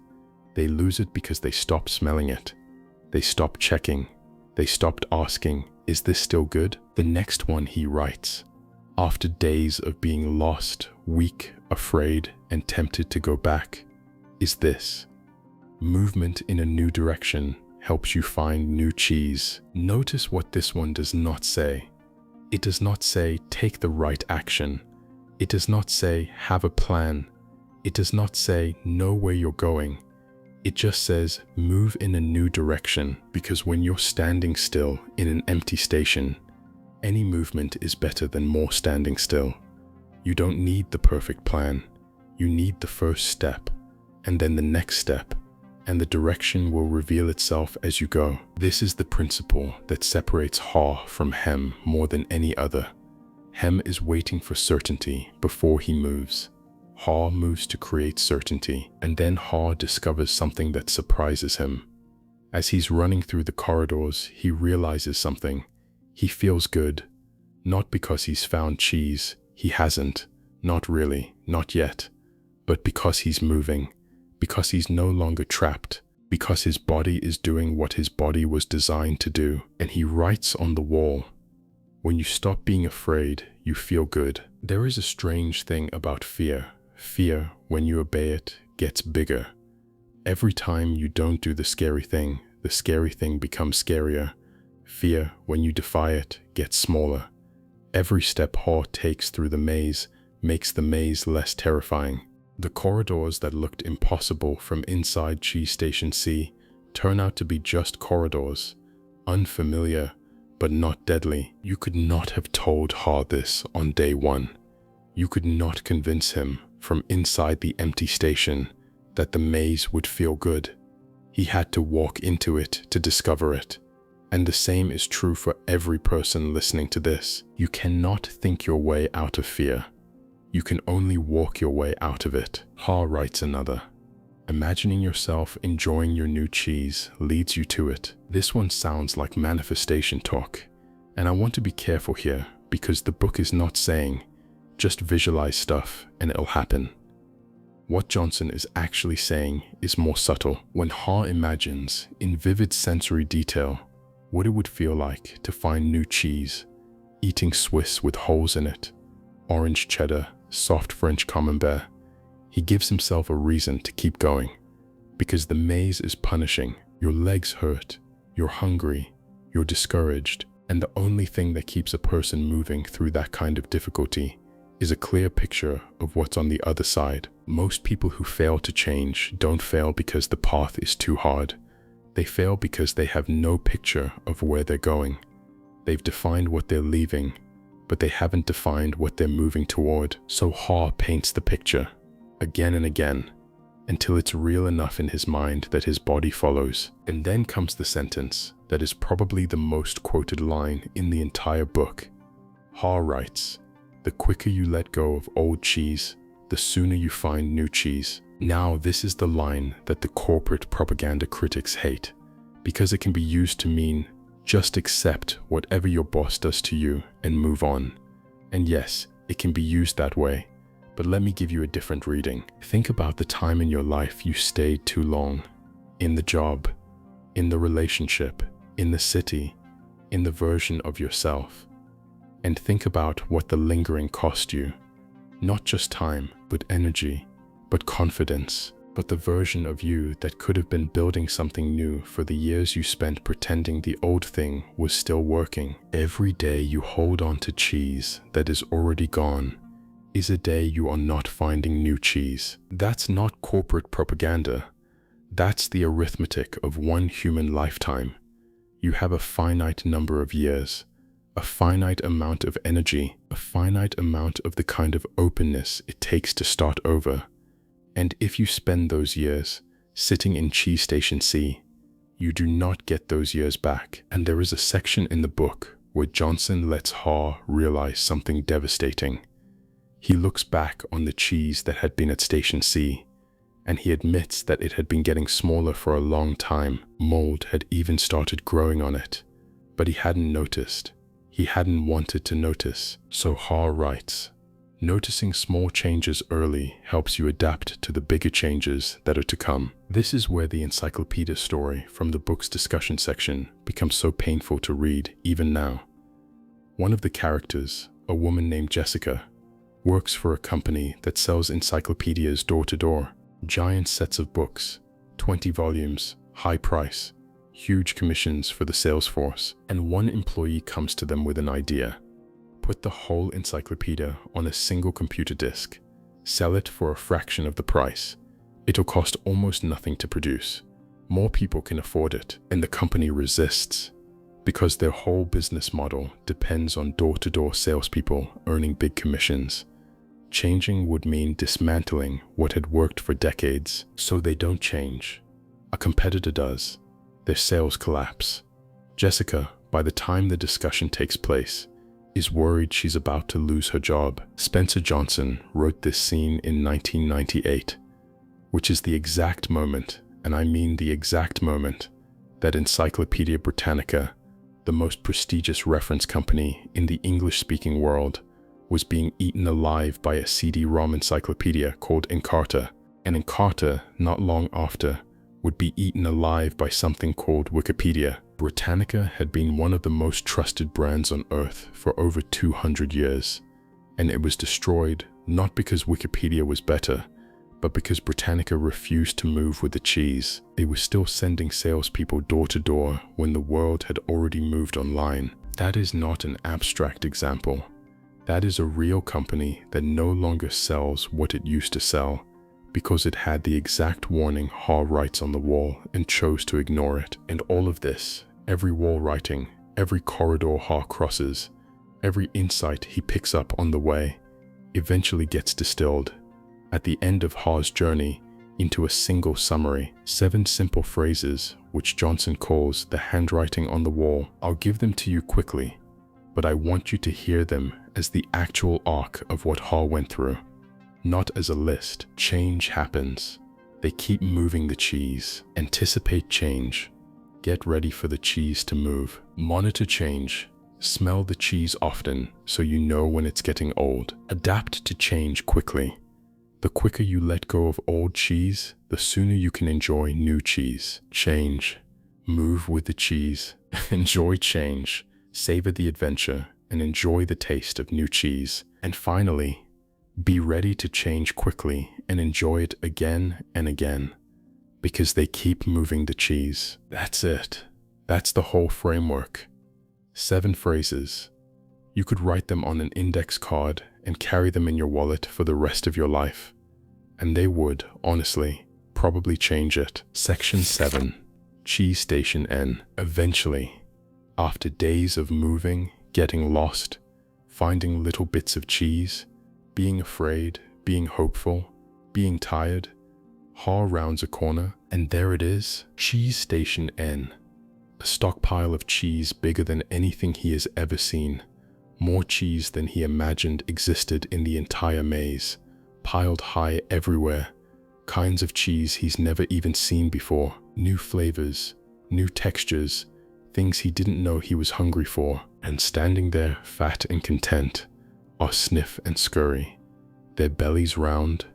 They lose it because they stop smelling it. They stopped checking. They stopped asking, is this still good? The next one he writes, after days of being lost, weak, afraid, and tempted to go back, is this. Movement in a new direction helps you find new cheese. Notice what this one does not say. It does not say, take the right action. It does not say, have a plan. It does not say, know where you're going. It just says, move in a new direction, because when you're standing still in an empty station, any movement is better than more standing still. You don't need the perfect plan. You need the first step, and then the next step, and the direction will reveal itself as you go. This is the principle that separates Ha from Hem more than any other. Hem is waiting for certainty before he moves. Ha moves to create certainty, and then Ha discovers something that surprises him. As he's running through the corridors, he realizes something. He feels good. Not because he's found cheese. He hasn't. Not really. Not yet. But because he's moving. Because he's no longer trapped. Because his body is doing what his body was designed to do. And he writes on the wall, when you stop being afraid, you feel good. There is a strange thing about fear. Fear, when you obey it, gets bigger. Every time you don't do the scary thing becomes scarier. Fear, when you defy it, gets smaller. Every step Ha takes through the maze makes the maze less terrifying. The corridors that looked impossible from inside Cheese Station C turn out to be just corridors, unfamiliar, but not deadly. You could not have told Ha this on day one. You could not convince him from inside the empty station that the maze would feel good. He had to walk into it to discover it. And the same is true for every person listening to this. You cannot think your way out of fear. You can only walk your way out of it. Ha writes another. Imagining yourself enjoying your new cheese leads you to it. This one sounds like manifestation talk. And I want to be careful here because the book is not saying, just visualize stuff and it'll happen. What Johnson is actually saying is more subtle. When Ha imagines, in vivid sensory detail, what it would feel like to find new cheese, eating Swiss with holes in it, orange cheddar, soft French camembert, he gives himself a reason to keep going. Because the maze is punishing. Your legs hurt, you're hungry, you're discouraged, and the only thing that keeps a person moving through that kind of difficulty is a clear picture of what's on the other side. Most people who fail to change don't fail because the path is too hard. They fail because they have no picture of where they're going. They've defined what they're leaving, but they haven't defined what they're moving toward. So Ha paints the picture again and again until it's real enough in his mind that his body follows. And then comes the sentence that is probably the most quoted line in the entire book. Ha writes, "The quicker you let go of old cheese, the sooner you find new cheese." Now, this is the line that the corporate propaganda critics hate, because it can be used to mean just accept whatever your boss does to you and move on. And yes, it can be used that way, but let me give you a different reading. Think about the time in your life you stayed too long, in the job, in the relationship, in the city, in the version of yourself. And think about what the lingering cost you. Not just time, but energy, but confidence, but the version of you that could have been building something new for the years you spent pretending the old thing was still working. Every day you hold on to cheese that is already gone is a day you are not finding new cheese. That's not corporate propaganda. That's the arithmetic of one human lifetime. You have a finite number of years, a finite amount of energy, a finite amount of the kind of openness it takes to start over. And if you spend those years sitting in Cheese Station C. You do not get those years back. And there is a section in the book where Johnson lets Haw realize something devastating. He looks back on the cheese that had been at Station C, and he admits that it had been getting smaller for a long time. Mold had even started growing on it, but he hadn't noticed. He hadn't wanted to notice. So Haw writes, "Noticing small changes early helps you adapt to the bigger changes that are to come." This is where the encyclopedia story from the book's discussion section becomes so painful to read even now. One of the characters, a woman named Jessica, works for a company that sells encyclopedias door to door. Giant sets of books, 20 volumes, high price, huge commissions for the sales force. And one employee comes to them with an idea. Put the whole encyclopedia on a single computer disk. Sell it for a fraction of the price. It'll cost almost nothing to produce. More people can afford it, and the company resists because their whole business model depends on door-to-door salespeople earning big commissions. Changing would mean dismantling what had worked for decades, so they don't change. A competitor does. Their sales collapse. Jessica, by the time the discussion takes place, is worried she's about to lose her job. Spencer Johnson wrote this scene in 1998, which is the exact moment, and I mean the exact moment, that Encyclopedia Britannica, the most prestigious reference company in the English-speaking world, was being eaten alive by a CD-ROM encyclopedia called Encarta, and Encarta, not long after, would be eaten alive by something called Wikipedia. Britannica had been one of the most trusted brands on Earth for over 200 years, and it was destroyed not because Wikipedia was better, but because Britannica refused to move with the cheese. They were still sending salespeople door to door when the world had already moved online. That is not an abstract example. That is a real company that no longer sells what it used to sell because it had the exact warning Haw writes on the wall and chose to ignore it. And all of this, every wall writing, every corridor Haw crosses, every insight he picks up on the way, eventually gets distilled, at the end of Haw's journey, into a single summary. 7 simple phrases, which Johnson calls the handwriting on the wall. I'll give them to you quickly, but I want you to hear them as the actual arc of what Haw went through, not as a list. Change happens. They keep moving the cheese. Anticipate change. Get ready for the cheese to move. Monitor change. Smell the cheese often so you know when it's getting old. Adapt to change quickly. The quicker you let go of old cheese, the sooner you can enjoy new cheese. Change. Move with the cheese. Enjoy change. Savor the adventure and enjoy the taste of new cheese. And finally, be ready to change quickly and enjoy it again and again, because they keep moving the cheese. That's it. That's the whole framework. 7 phrases. You could write them on an index card and carry them in your wallet for the rest of your life. And they would, honestly, probably change it. Section 7. Cheese Station N. Eventually, after days of moving, getting lost, finding little bits of cheese, being afraid, being hopeful, being tired, Haw rounds a corner, and there it is, Cheese Station N. A stockpile of cheese bigger than anything he has ever seen. More cheese than he imagined existed in the entire maze, piled high everywhere. Kinds of cheese he's never even seen before. New flavors, new textures, things he didn't know he was hungry for. And standing there, fat and content, are Sniff and Scurry. Their bellies round,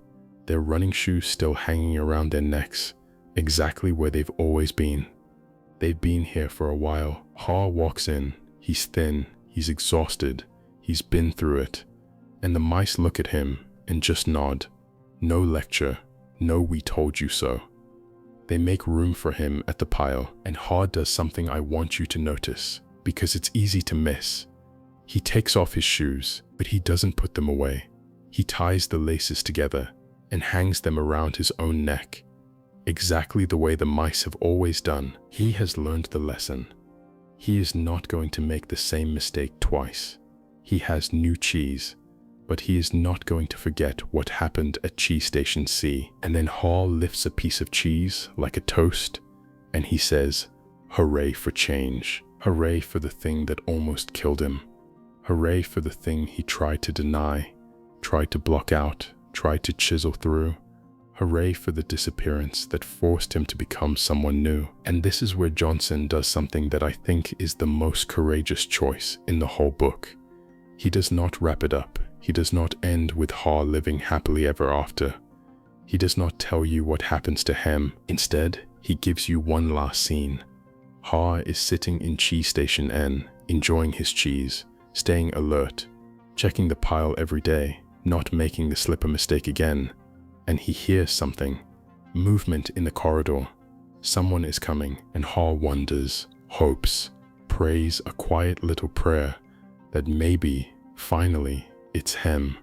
their running shoes still hanging around their necks, exactly where they've always been. They've been here for a while. Haw walks in. He's thin, he's exhausted, he's been through it. And the mice look at him and just nod. No lecture, no "we told you so." They make room for him at the pile, and Haw does something I want you to notice, because it's easy to miss. He takes off his shoes, but he doesn't put them away. He ties the laces together and hangs them around his own neck, exactly the way the mice have always done. He has learned the lesson. He is not going to make the same mistake twice. He has new cheese, but he is not going to forget what happened at Cheese Station C. And then Hall lifts a piece of cheese like a toast, and he says, "Hooray for change. Hooray for the thing that almost killed him. Hooray for the thing he tried to deny, tried to block out, tried to chisel through. Hooray for the disappearance that forced him to become someone new." And this is where Johnson does something that I think is the most courageous choice in the whole book. He does not wrap it up. He does not end with Ha living happily ever after. He does not tell you what happens to him. Instead, he gives you one last scene. Ha is sitting in Cheese Station N, enjoying his cheese, staying alert, checking the pile every day, not making the slipper mistake again. And he hears something, movement in the corridor. Someone is coming, and Ha wonders, hopes, prays a quiet little prayer that maybe, finally, it's him,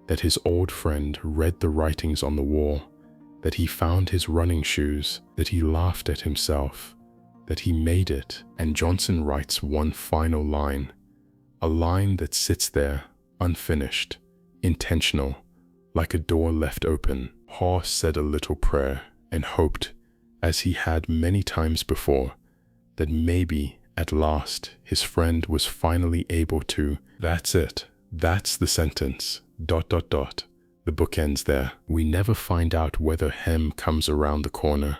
that his old friend read the writings on the wall, that he found his running shoes, that he laughed at himself, that he made it. And Johnson writes one final line, a line that sits there, unfinished, intentional, like a door left open. Ha said a little prayer and hoped, as he had many times before, that maybe, at last, his friend was finally able to. That's it. That's the sentence. ... The book ends there. We never find out whether Hem comes around the corner.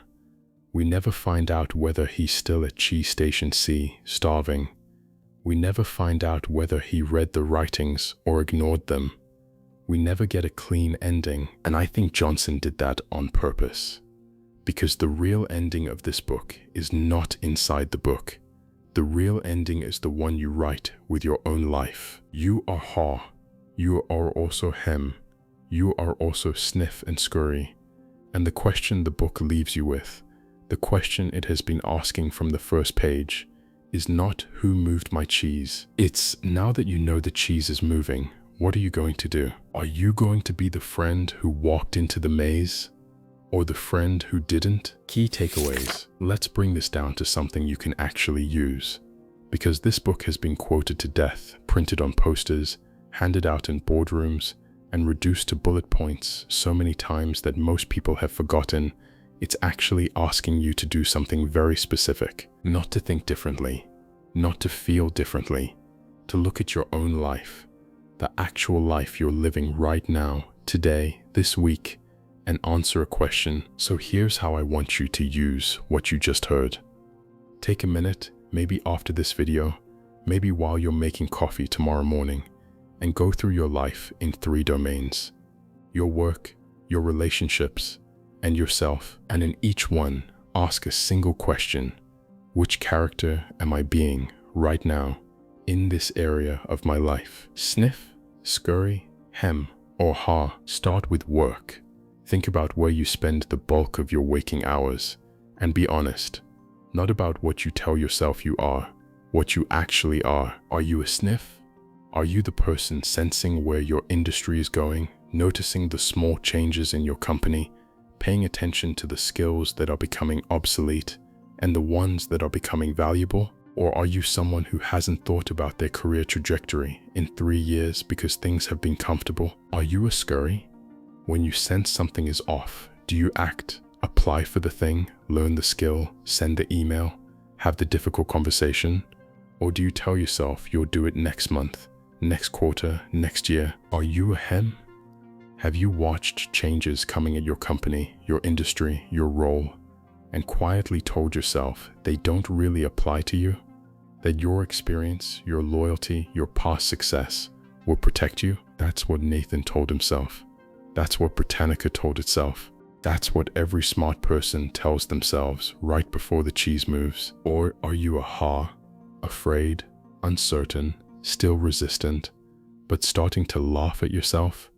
We never find out whether he's still at Cheese Station C, starving. We never find out whether he read the writings or ignored them. We never get a clean ending, and I think Johnson did that on purpose. Because the real ending of this book is not inside the book. The real ending is the one you write with your own life. You are Ha. You are also Hem. You are also Sniff and Scurry. And the question the book leaves you with, the question it has been asking from the first page, is not who moved my cheese. It's, now that you know the cheese is moving, what are you going to do? Are you going to be the friend who walked into the maze? Or the friend who didn't? Key takeaways. Let's bring this down to something you can actually use. Because this book has been quoted to death, printed on posters, handed out in boardrooms, and reduced to bullet points so many times that most people have forgotten, it's actually asking you to do something very specific. Not to think differently, not to feel differently, to look at your own life, the actual life you're living right now, today, this week, and answer a question. So here's how I want you to use what you just heard. Take a minute, maybe after this video, maybe while you're making coffee tomorrow morning, and go through your life in 3 domains: your work, your relationships, and yourself. And in each one, ask a single question. Which character am I being right now in this area of my life? Sniff, Scurry, Hem, or Ha? Start with work. Think about where you spend the bulk of your waking hours, and be honest. Not about what you tell yourself you are, what you actually are. Are you a Sniff? Are you the person sensing where your industry is going, noticing the small changes in your company, paying attention to the skills that are becoming obsolete and the ones that are becoming valuable? Or are you someone who hasn't thought about their career trajectory in 3 years because things have been comfortable? Are you a Scurry? When you sense something is off, do you act, apply for the thing, learn the skill, send the email, have the difficult conversation? Or do you tell yourself you'll do it next month, next quarter, next year? Are you a Hem? Have you watched changes coming at your company, your industry, your role, and quietly told yourself they don't really apply to you? That your experience, your loyalty, your past success will protect you? That's what Nathan told himself. That's what Britannica told itself. That's what every smart person tells themselves right before the cheese moves. Or are you a Ha? Afraid, uncertain, still resistant, but starting to laugh at yourself?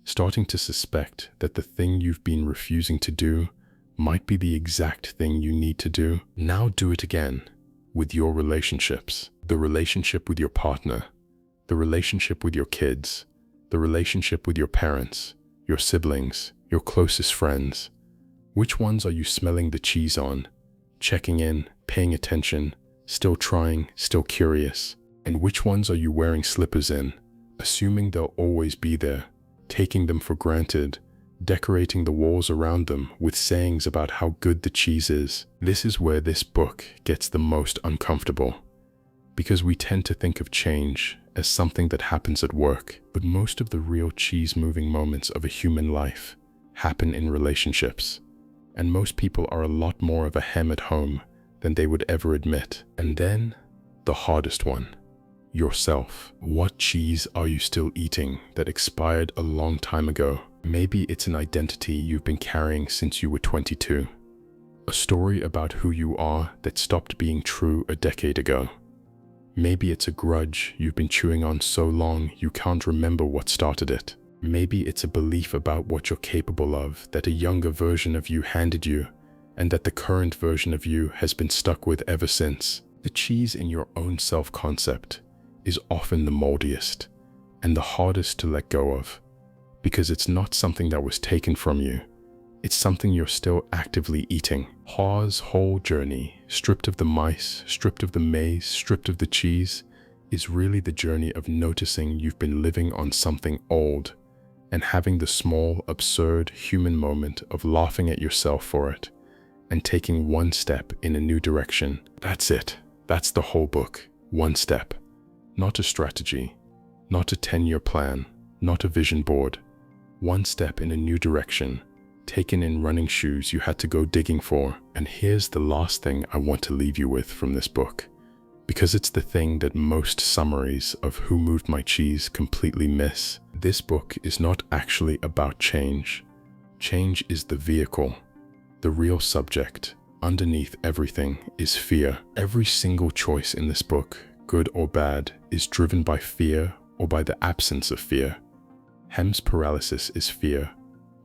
Starting to suspect that the thing you've been refusing to do might be the exact thing you need to do? Now do it again with your relationships. The relationship with your partner, the relationship with your kids, the relationship with your parents, your siblings, your closest friends. Which ones are you smelling the cheese on, checking in, paying attention, still trying, still curious? And which ones are you wearing slippers in, assuming they'll always be there, taking them for granted, decorating the walls around them with sayings about how good the cheese is. This is where this book gets the most uncomfortable, because we tend to think of change as something that happens at work, but most of the real cheese-moving moments of a human life happen in relationships, and most people are a lot more of a hem at home than they would ever admit. And then, the hardest one, yourself. What cheese are you still eating that expired a long time ago? Maybe it's an identity you've been carrying since you were 22, a story about who you are that stopped being true a decade ago. Maybe it's a grudge you've been chewing on so long you can't remember what started it. Maybe it's a belief about what you're capable of that a younger version of you handed you, and that the current version of you has been stuck with ever since. The cheese in your own self-concept is often the moldiest and the hardest to let go of, because it's not something that was taken from you. It's something you're still actively eating. Ha's whole journey, stripped of the mice, stripped of the maze, stripped of the cheese, is really the journey of noticing you've been living on something old and having the small, absurd human moment of laughing at yourself for it and taking one step in a new direction. That's it. That's the whole book. One step. Not a strategy, not a 10-year plan, not a vision board. One step in a new direction, taken in running shoes you had to go digging for. And here's the last thing I want to leave you with from this book, because it's the thing that most summaries of Who Moved My Cheese completely miss. This book is not actually about change. Change is the vehicle. The real subject, underneath everything, is fear. Every single choice in this book, good or bad, is driven by fear or by the absence of fear. Hem's paralysis is fear.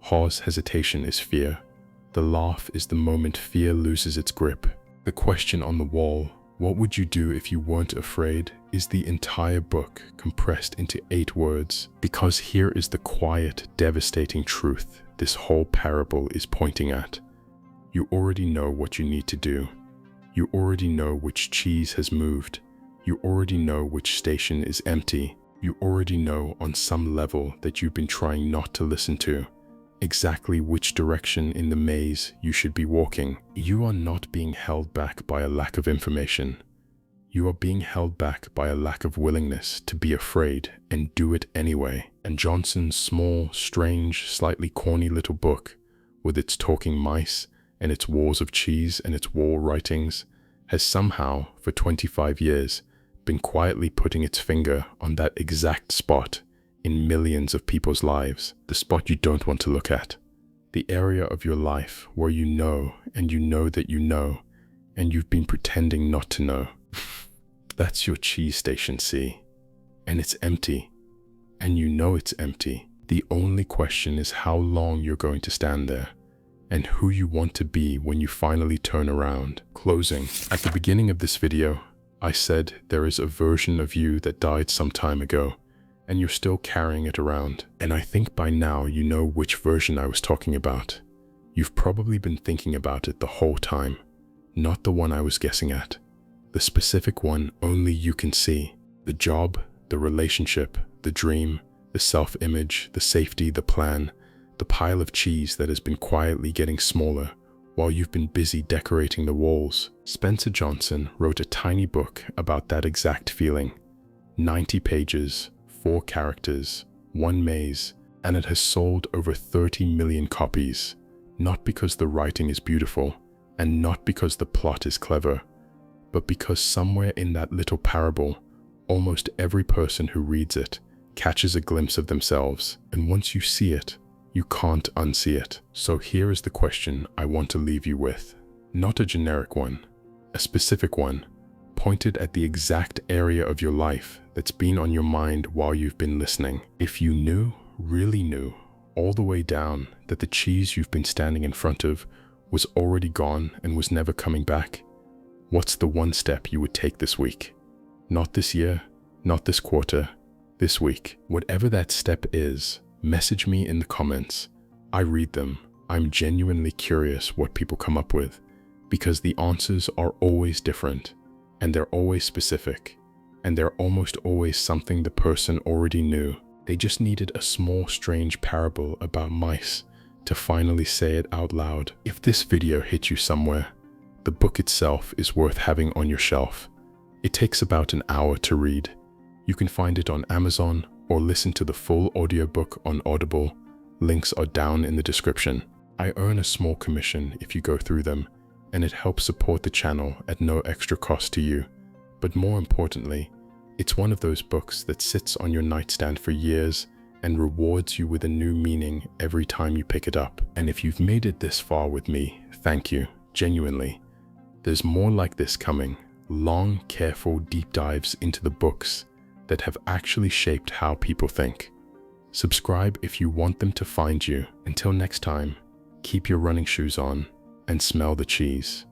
Ha's hesitation is fear. The laugh is the moment fear loses its grip. The question on the wall, what would you do if you weren't afraid, is the entire book compressed into 8 words. Because here is the quiet, devastating truth this whole parable is pointing at. You already know what you need to do. You already know which cheese has moved. You already know which station is empty. You already know on some level that you've been trying not to listen to, exactly which direction in the maze you should be walking. You are not being held back by a lack of information. You are being held back by a lack of willingness to be afraid and do it anyway. And Johnson's small, strange, slightly corny little book, with its talking mice and its walls of cheese and its wall writings, has somehow, for 25 years, been quietly putting its finger on that exact spot in millions of people's lives. The spot you don't want to look at. The area of your life where you know and you know that you know, and you've been pretending not to know. That's your cheese station, see? And it's empty. And you know it's empty. The only question is how long you're going to stand there, and who you want to be when you finally turn around. Closing. At the beginning of this video, I said there is a version of you that died some time ago, and you're still carrying it around. And I think by now you know which version I was talking about. You've probably been thinking about it the whole time, not the one I was guessing at. The specific one only you can see. The job, the relationship, the dream, the self-image, the safety, the plan, the pile of cheese that has been quietly getting smaller while you've been busy decorating the walls. Spencer Johnson wrote a tiny book about that exact feeling. 90 pages, 4 characters, 1 maze, and it has sold over 30 million copies. Not because the writing is beautiful, and not because the plot is clever, but because somewhere in that little parable, almost every person who reads it catches a glimpse of themselves, and once you see it, you can't unsee it. So here is the question I want to leave you with. Not a generic one, a specific one, pointed at the exact area of your life that's been on your mind while you've been listening. If you knew, really knew, all the way down that the cheese you've been standing in front of was already gone and was never coming back, what's the one step you would take this week? Not this year, not this quarter, this week. Whatever that step is, message me in the comments. I read them. I'm genuinely curious what people come up with, because the answers are always different, and they're always specific, and they're almost always something the person already knew. They just needed a small, strange parable about mice to finally say it out loud. If this video hit you somewhere, the book itself is worth having on your shelf. It takes about an hour to read. You can find it on Amazon or listen to the full audiobook on Audible. Links are down in the description. I earn a small commission if you go through them, and it helps support the channel at no extra cost to you. But more importantly, it's one of those books that sits on your nightstand for years and rewards you with a new meaning every time you pick it up. And if you've made it this far with me, thank you, genuinely. There's more like this coming, long, careful deep dives into the books that have actually shaped how people think. Subscribe if you want them to find you. Until next time, keep your running shoes on and smell the cheese.